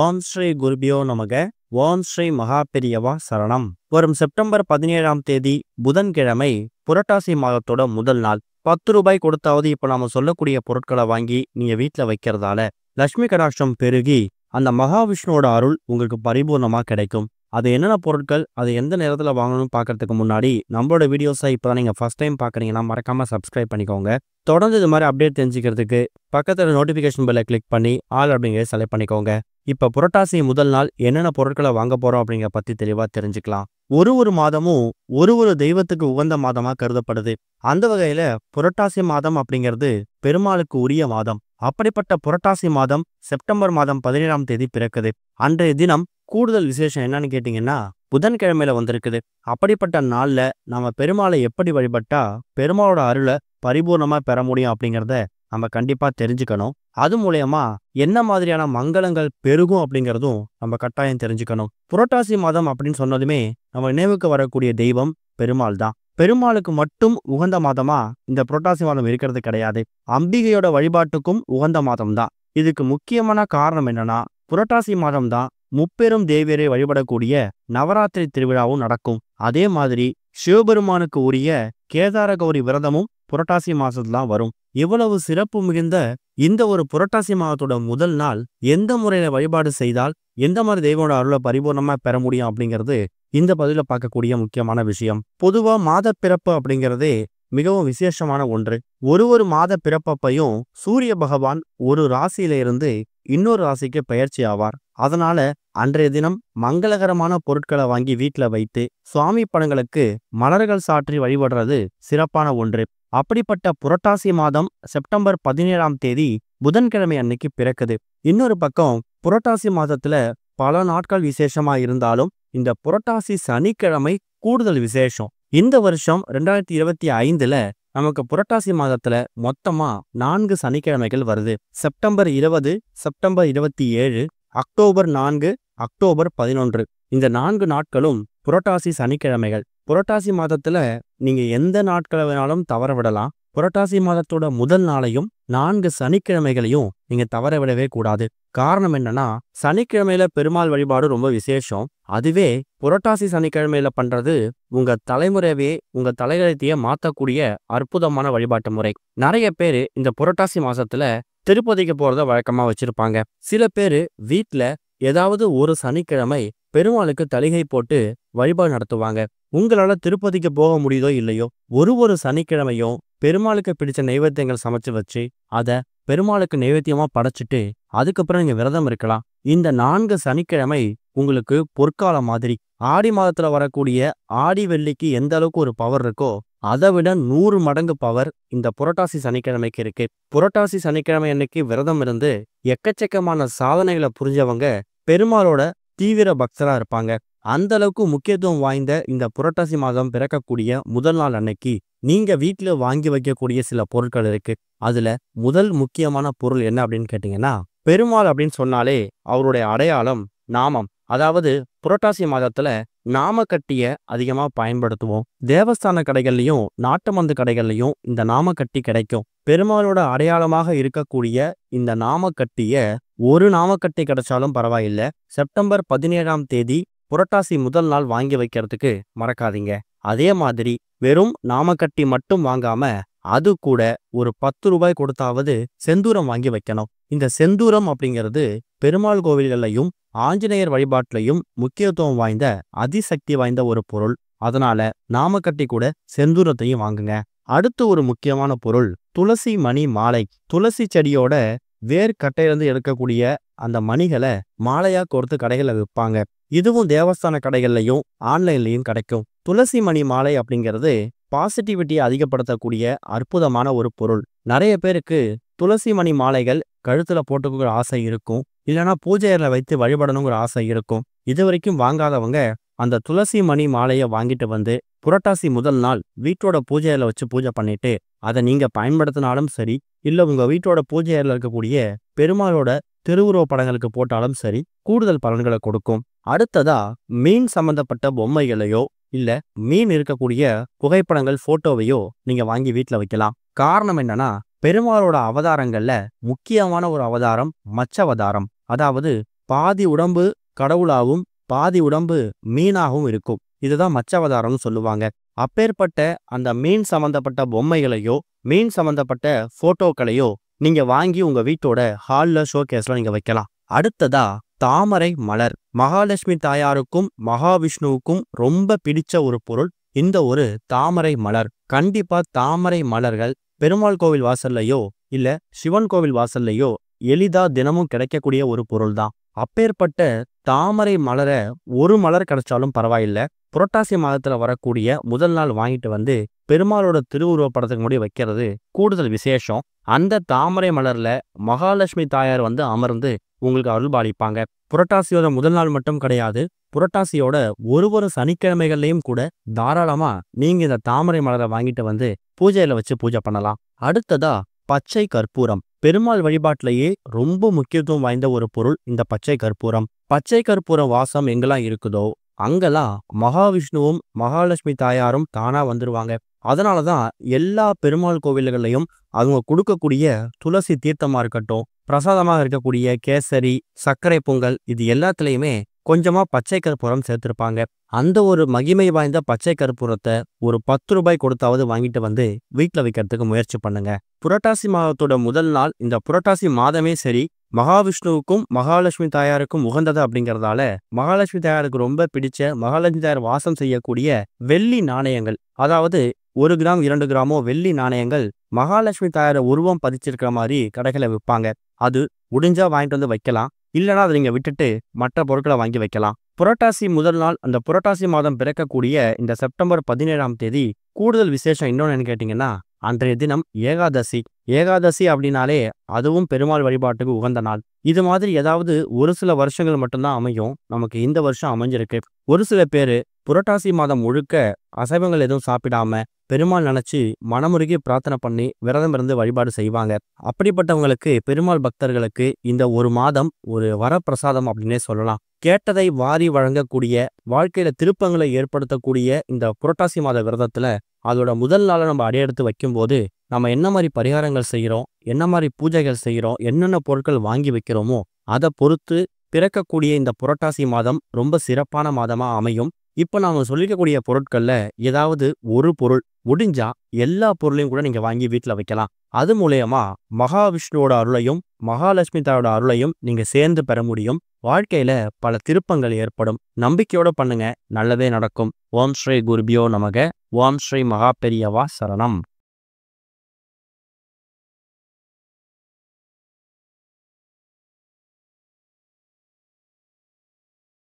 ஓம் ஸ்ரீ குருபியோ நமக. ஓம் ஸ்ரீ மகாபெரியவா சரணம். வரும் செப்டம்பர் 17ஆம் தேதி புதன்கிழமை புரட்டாசி மாதத்தோட முதல் நாள். 10 ரூபாய் கொடுத்தாவது இப்ப நாம சொல்லக்கூடிய பொருட்களை வாங்கி நீங்க வீட்டுல வைக்கிறதால லட்சுமி கடாட்சம் பெருகி அந்த மகாவிஷ்ணுவோட அருள் உங்களுக்கு பரிபூர்ணமா கிடைக்கும். அது என்னென்ன பொருட்கள், அது எந்த நேரத்துல வாங்கணும்னு பார்க்கறதுக்கு முன்னாடி நம்மளோட வீடியோஸை இப்பதான் நீங்க ஃபர்ஸ்ட் டைம் பார்க்குறீங்கன்னா மறக்காம சப்ஸ்கிரைப் பண்ணிக்கோங்க. தொடர்ந்து இது மாதிரி அப்டேட் தெரிஞ்சுக்கிறதுக்கு பக்கத்துல நோட்டிஃபிகேஷன் பெல்லை கிளிக் பண்ணி ஆல் அப்படிங்கிறத செலக்ட் பண்ணிக்கோங்க. இப்ப புரட்டாசி முதல் நாள் என்னென்ன பொருட்களை வாங்க போறோம் அப்படிங்கிற பத்தி தெளிவா தெரிஞ்சுக்கலாம். ஒரு மாதமும் ஒரு தெய்வத்துக்கு உகந்த மாதமா கருதப்படுது. அந்த வகையில புரட்டாசி மாதம் அப்படிங்கிறது பெருமாளுக்கு உரிய மாதம். அப்படிப்பட்ட புரட்டாசி மாதம் செப்டம்பர் மாதம் 17ஆம் தேதி பிறக்குது. அன்றைய தினம் கூடுதல் விசேஷம் என்னன்னு கேட்டீங்கன்னா புதன்கிழமையில வந்திருக்குது. அப்படிப்பட்ட நாள்ல நாம பெருமாளை எப்படி வழிபட்டா பெருமாளோட அருளை பரிபூர்ணமா பெற முடியும் அப்படிங்கிறத நம்ம கண்டிப்பா தெரிஞ்சுக்கணும். அது மூலயமா என்ன மாதிரியான மங்களங்கள் பெருகும் அப்படிங்கிறதும் நம்ம கட்டாயம் தெரிஞ்சுக்கணும். புரட்டாசி மாதம் அப்படின்னு சொன்னதுமே நம்ம நினைவுக்கு வரக்கூடிய தெய்வம் பெருமாள் தான். பெருமாளுக்கு மட்டும் உகந்த மாதமா இந்த புரட்டாசி மாதம் இருக்கிறது கிடையாது. அம்பிகையோட வழிபாட்டுக்கும் உகந்த மாதம் தான். இதுக்கு முக்கியமான காரணம் என்னன்னா புரட்டாசி மாதம் தான் முப்பெரும் தேவியரை வழிபடக்கூடிய நவராத்திரி திருவிழாவும் நடக்கும். அதே மாதிரி சிவபெருமானுக்கு உரிய கேதார கௌரி விரதமும் புரட்டாசி மாசத்துலாம் வரும். இவ்வளவு சிறப்பு மிகுந்த இந்த ஒரு புரட்டாசி மாதத்தோட முதல் நாள் எந்த முறையில வழிபாடு செய்தால் எந்த மாதிரி தெய்வனோட அருளை பரிபூர்ணமா பெற முடியும் அப்படிங்கிறது இந்த பதில பார்க்கக்கூடிய முக்கியமான விஷயம். பொதுவா மாத பிறப்பு அப்படிங்கிறதே மிகவும் விசேஷமான ஒன்று. ஒரு மாத பிறப்பையும் சூரிய பகவான் ஒரு ராசியில இருந்து இன்னொரு ராசிக்கு பெயர்ச்சி ஆவார். அதனால அன்றைய தினம் மங்களகரமான பொருட்களை வாங்கி வீட்டுல வைத்து சுவாமி படங்களுக்கு மலர்கள் சாற்றி வழிபடுறது சிறப்பான ஒன்று. அப்படிப்பட்ட புரட்டாசி மாதம் செப்டம்பர் 17ஆம் தேதி புதன்கிழமை அன்னைக்கு பிறக்குது. இன்னொரு பக்கம் புரட்டாசி மாதத்துல பல நாட்கள் விசேஷமா இருந்தாலும் இந்த புரட்டாசி சனிக்கிழமை கூடுதல் விசேஷம். இந்த வருஷம் 2025ல நமக்கு புரட்டாசி மாதத்துல மொத்தமா 4 சனிக்கிழமைகள் வருது. செப்டம்பர் 20, செப்டம்பர் 27, அக்டோபர் 4, அக்டோபர் 11 இந்த 4 நாட்களும் புரட்டாசி சனிக்கிழமைகள். புரட்டாசி மாதத்துல நீங்க எந்த நாட்களை வேணாலும் தவற விடலாம். புரட்டாசி மாதத்தோட முதல் நாளையும் 4 சனிக்கிழமைகளையும் நீங்க தவற விடவே கூடாது. காரணம் என்னன்னா சனிக்கிழமையில பெருமாள் வழிபாடு ரொம்ப விசேஷம். அதுவே புரட்டாசி சனிக்கிழமையில பண்றது உங்க தலைமுறையவே உங்க தலையெழுத்தையே மாத்தக்கூடிய அற்புதமான வழிபாட்டு முறை. நிறைய பேரு இந்த புரட்டாசி மாசத்துல திருப்பதிக்கு போறத வழக்கமா வச்சிருப்பாங்க. சில பேரு வீட்டுல ஏதாவது ஒரு சனிக்கிழமை பெருமாளுக்கு தலிகை போட்டு வழிபாடு நடத்துவாங்க. உங்களால திருப்பதிக்கு போக முடியுதோ இல்லையோ ஒரு சனிக்கிழமையும் பெருமாளுக்கு பிடிச்ச நைவேத்தியங்கள் சமைச்சு வச்சு அதை பெருமாளுக்கு நைவேத்தியமா படைச்சிட்டு அதுக்கப்புறம் நீங்க விரதம் இருக்கலாம். இந்த 4 சனிக்கிழமை உங்களுக்கு பொற்கால மாதிரி. ஆடி மாதத்துல வரக்கூடிய ஆடி வெள்ளிக்கு எந்த அளவுக்கு ஒரு பவர் இருக்கோ அதை விட 100 மடங்கு பவர் இந்த புரட்டாசி சனிக்கிழமைக்கு இருக்கு. புரட்டாசி சனிக்கிழமை அன்னைக்கு விரதம் இருந்து எக்கச்சக்கமான சாதனைகளை புரிஞ்சவங்க பெருமாளோட தீவிர பக்தரா இருப்பாங்க. அந்த அளவுக்கு முக்கியத்துவம் வாய்ந்த இந்த புரட்டாசி மாதம் பிறக்கக்கூடிய முதல் நாள் அன்னைக்கு நீங்க வீட்டுல வாங்கி வைக்கக்கூடிய சில பொருட்கள் இருக்கு. அதுல முதல் முக்கியமான பொருள் என்ன அப்படின்னு கேட்டீங்கன்னா பெருமாள் அப்படின்னு சொன்னாலே அவருடைய அடையாளம் நாமம். அதாவது புரட்டாசி மாதத்துல நாமக்கட்டிய அதிகமா பயன்படுத்துவோம். தேவஸ்தான கடைகள்லயும் நாட்டு மருந்து கடைகள்லயும் இந்த நாமக்கட்டி கிடைக்கும். பெருமாளோட அடையாளமாக இருக்கக்கூடிய இந்த நாமக்கட்டிய ஒரு நாமக்கட்டி கிடைச்சாலும் பரவாயில்லை, செப்டம்பர் 17ஆம் தேதி புரட்டாசி முதல் நாள் வாங்கி வைக்கிறதுக்கு மறக்காதீங்க. அதே மாதிரி வெறும் நாமக்கட்டி மட்டும் வாங்காம அது கூட ஒரு 10 ரூபாய் கொடுத்தாவது செந்தூரம் வாங்கி வைக்கணும். இந்த செந்தூரம் அப்படிங்கிறது பெருமாள் கோவில்களையும் ஆஞ்சநேயர் வழிபாட்டிலையும் முக்கியத்துவம் வாய்ந்த அதிசக்தி வாய்ந்த ஒரு பொருள். அதனால நாமக்கட்டி கூட செந்தூரத்தையும் வாங்குங்க. அடுத்து ஒரு முக்கியமான பொருள் துளசி மணி மாலை. துளசி செடியோட வேர்க்கட்டையிலிருந்து எடுக்கக்கூடிய அந்த மணிகளை மாலையா கோர்த்து கடைகளில் விற்பாங்க. இதுவும் தேவஸ்தான கடைகள்லையும் ஆன்லைன்லையும் கிடைக்கும். துளசி மணி மாலை அப்படிங்கிறது பாசிட்டிவிட்டியை அதிகப்படுத்தக்கூடிய அற்புதமான ஒரு பொருள். நிறைய பேருக்கு துளசி மணி மாலைகள் கழுத்துல போட்டுக்கிற ஆசை இருக்கும், இல்லைன்னா பூஜையில வைத்து வழிபடணுங்கிற ஆசை இருக்கும். இது வரைக்கும் வாங்காதவங்க அந்த துளசி மணி மாலையை வாங்கிட்டு வந்து புரட்டாசி முதல் நாள் வீட்டோட பூஜையில வச்சு பூஜை பண்ணிட்டு அதை நீங்க பயன்படுத்தினாலும் சரி, இல்ல உங்க வீட்டோட பூஜையில இருக்கக்கூடிய பெருமாளோட திருவுருவ படங்களுக்கு போட்டாலும் சரி கூடுதல் பலன்களை கொடுக்கும். அடுத்ததா மீன் சம்பந்தப்பட்ட பொம்மைகளையோ இல்ல மீன் இருக்கக்கூடிய புகைப்படங்கள் போட்டோவையோ நீங்க வாங்கி வீட்டுல வைக்கலாம். காரணம் என்னன்னா பெருமாளோட அவதாரங்கள்ல முக்கியமான ஒரு அவதாரம் மச்சவதாரம். அதாவது பாதி உடம்பு கடவுளாகவும் பாதி உடம்பு மீனாகவும் இருக்கும். இதுதான் மச்சாவதாரம்னு சொல்லுவாங்க. அப்பேற்பட்ட அந்த மீன் சம்பந்தப்பட்ட பொம்மைகளையோ மீன் சம்பந்தப்பட்ட போட்டோக்களையோ நீங்க வாங்கி உங்க வீட்டோட ஹால்ல ஷோகேஸ்ல நீங்க வைக்கலாம். அடுத்ததா தாமரை மலர். மகாலட்சுமி தாயாருக்கும் மகாவிஷ்ணுவுக்கும் ரொம்ப பிடிச்ச ஒரு பொருள் இந்த ஒரு தாமரை மலர். கண்டிப்பா தாமரை மலர்கள் பெருமாள் கோவில் வாசல்லையோ இல்ல சிவன் கோவில் வாசல்லையோ எளிதா தினமும் கிடைக்கக்கூடிய ஒரு பொருள் தான். அப்பேற்பட்ட தாமரை மலரை ஒரு மலர் கிடைச்சாலும் பரவாயில்ல, புரட்டாசி மாதத்துல வரக்கூடிய முதல் நாள் வாங்கிட்டு வந்து பெருமாளோட திருவுருவ படத்துக்கு முன்னாடி வைக்கிறது கூடுதல் விசேஷம். அந்த தாமரை மலர்ல மகாலட்சுமி தாயார் வந்து அமர்ந்து உங்களுக்கு அருள்பாலிப்பாங்க. புரட்டாசியோட முதல் நாள் மட்டும் கிடையாது, புரட்டாசியோட ஒரு சனிக்கிழமைகள்லையும் கூட தாராளமா நீங்க இந்த தாமரை மலரை வாங்கிட்டு வந்து பூஜையில வச்சு பூஜை பண்ணலாம். அடுத்ததா பச்சை கற்பூரம். பெருமாள் வழிபாட்டிலேயே ரொம்ப முக்கியத்துவம் வாய்ந்த ஒரு பொருள் இந்த பச்சை கற்பூரம். பச்சை கற்பூர வாசம் எங்கெல்லாம் இருக்குதோ அங்கெல்லாம் மகாவிஷ்ணுவும் மகாலட்சுமி தாயாரும் தானா வந்துருவாங்க. அதனாலதான் எல்லா பெருமாள் கோவில்கள்லையும் அவங்க கொடுக்கக்கூடிய துளசி தீர்த்தமா இருக்கட்டும், பிரசாதமாக இருக்கக்கூடிய கேசரி, சர்க்கரை பொங்கல், இது எல்லாத்துலயுமே கொஞ்சமா பச்சை கற்பூரம் சேர்த்திருப்பாங்க. அந்த ஒரு மகிமை வாய்ந்த பச்சை கற்பூரத்தை ஒரு 10 ரூபாய் கொடுத்தாவது வாங்கிட்டு வந்து வீட்டுல வைக்கிறதுக்கு முயற்சி பண்ணுங்க. புரட்டாசி மாதத்தோட முதல் நாள் இந்த புரட்டாசி மாதமே சரி மகாவிஷ்ணுவுக்கும் மகாலட்சுமி தாயாருக்கும் உகந்தது அப்படிங்கறதால மகாலட்சுமி தாயாருக்கு ரொம்ப பிடிச்ச மகாலட்சுமி தாயார் வாசம் செய்யக்கூடிய வெள்ளி நாணயங்கள், அதாவது 1 கிராம் 2 கிராமோ வெள்ளி நாணயங்கள் மகாலட்சுமி தாயார உருவம் பதிச்சிருக்கிற மாதிரி கடைகளை விற்பாங்க. அது முடிஞ்சா வாங்கிட்டு வந்து வைக்கலாம், இல்லைன்னா அதை நீங்க விட்டுட்டு மற்ற பொருட்களை வாங்கி வைக்கலாம். புரட்டாசி முதல் நாள் அந்த புரட்டாசி மாதம் பிறக்கக்கூடிய இந்த செப்டம்பர் 17ஆம் தேதி கூடுதல் விசேஷம் இன்னொன்னு என்ன கேட்டீங்கன்னா, அன்றைய தினம் ஏகாதசி. ஏகாதசி அப்படின்னாலே அதுவும் பெருமாள் வழிபாட்டுக்கு உகந்த நாள். இது மாதிரி ஏதாவது ஒரு சில வருஷங்கள் மட்டும்தான் அமையும். நமக்கு இந்த வருஷம் அமைஞ்சிருக்கு. ஒரு சில பேரு புரட்டாசி மாதம் முழுக்க அசைவங்கள் எதுவும் சாப்பிடாம பெருமாள் நினைச்சு மனமுருகி பிரார்த்தனை பண்ணி விரதம் இருந்து வழிபாடு செய்வாங்க. அப்படிப்பட்டவங்களுக்கு பெருமாள் பக்தர்களுக்கு இந்த ஒரு மாதம் ஒரு வரப்பிரசாதம் அப்படின்னே சொல்லலாம். கேட்டதை வாரி வழங்கக்கூடிய வாழ்க்கையில திருப்பங்களை ஏற்படுத்தக்கூடிய இந்த புரட்டாசி மாத விரதத்துல அதோட முதல் நாளை நம்ம அடையெடுத்து வைக்கும்போது நம்ம என்ன மாதிரி பரிகாரங்கள் செய்கிறோம், என்ன மாதிரி பூஜைகள் செய்கிறோம், என்னென்ன பொருட்கள் வாங்கி வைக்கிறோமோ அதை பொறுத்து பிறக்கக்கூடிய இந்த புரட்டாசி மாதம் ரொம்ப சிறப்பான மாதமா அமையும். இப்ப நாம சொல்லிக்கக்கூடிய பொருட்கள்ல ஏதாவது ஒரு பொருள் முடிஞ்சா எல்லா பொருளையும் கூட நீங்க வாங்கி வீட்டுல வைக்கலாம். அது மூலயமா மகாவிஷ்ணுவோட அருளையும் மகாலட்சுமி தாயோட அருளையும் நீங்க சேர்ந்து பெற முடியும். வாழ்க்கையில பல திருப்பங்கள் ஏற்படும். நம்பிக்கையோட பண்ணுங்க, நல்லதே நடக்கும். ஓம் ஸ்ரீ குருபியோ நமக. ஓம் ஸ்ரீ மகாபெரியவா சரணம்.